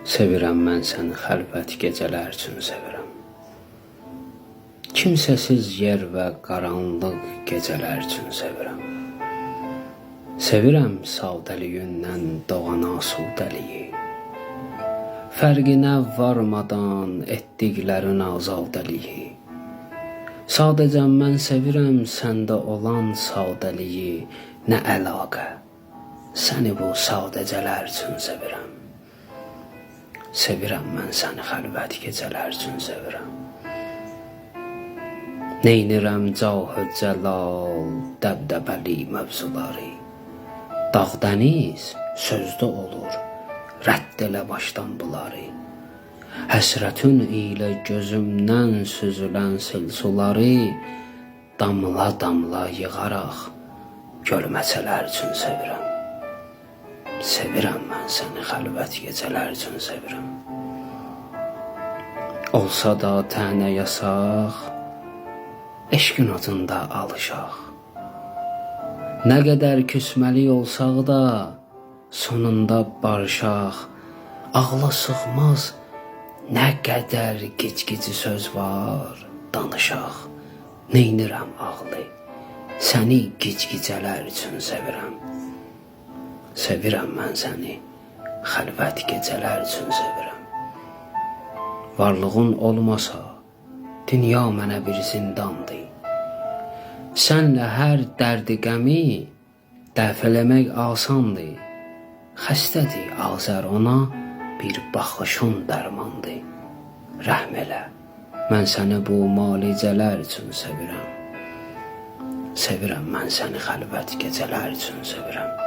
Sevirəm mən səni xəlvət gecələr üçün sevirəm. Kimsəsiz yer və qaranlıq gecələr üçün sevirəm. Sevirəm savdəliyindən doğan asudəliyi. Fərqinə varmadan etdiklərin azadəliyi. Sadəcə mən sevirəm səndə olan sadəliyi. Nə əlaqə, səni bu sadəcələr üçün sevirəm. Sevirəm mən səni xəlvət gecələr üçün sevirəm. Neynirəm cahı cəlal dəbdəbəli mövzuları. Dağ dəniz sözdə olur, rədd elə başdan bunları. Həsrətün ilə gözümdən süzülən silsuları damla damla yığaraq gölməçələr üçün sevirəm. Sevirəm mən səni xəlvət gecələr üçün sevirəm. Olsa da tənə yasaq, eşqin odunda alışaq. Nə qədər küsməli olsaq da, sonunda barışaq. Ağla sığmaz, nə qədər gic-gici söz var, danışaq. Neynirəm ağlı, səni gic-gicələr üçün sevirəm. Sevirəm mən səni xəlvət gecələr üçün sevirəm. Varlığın olmasa, dünya mənə bir zindandır. Sənlə hər dərdi qəmi dəf eləmək asandır. Xəstədir azər ona, bir baxışın dərmandır. Rəhm elə, mən səni bu malicələr üçün sevirəm. Sevirəm mən səni xəlvət gecələr üçün sevirəm.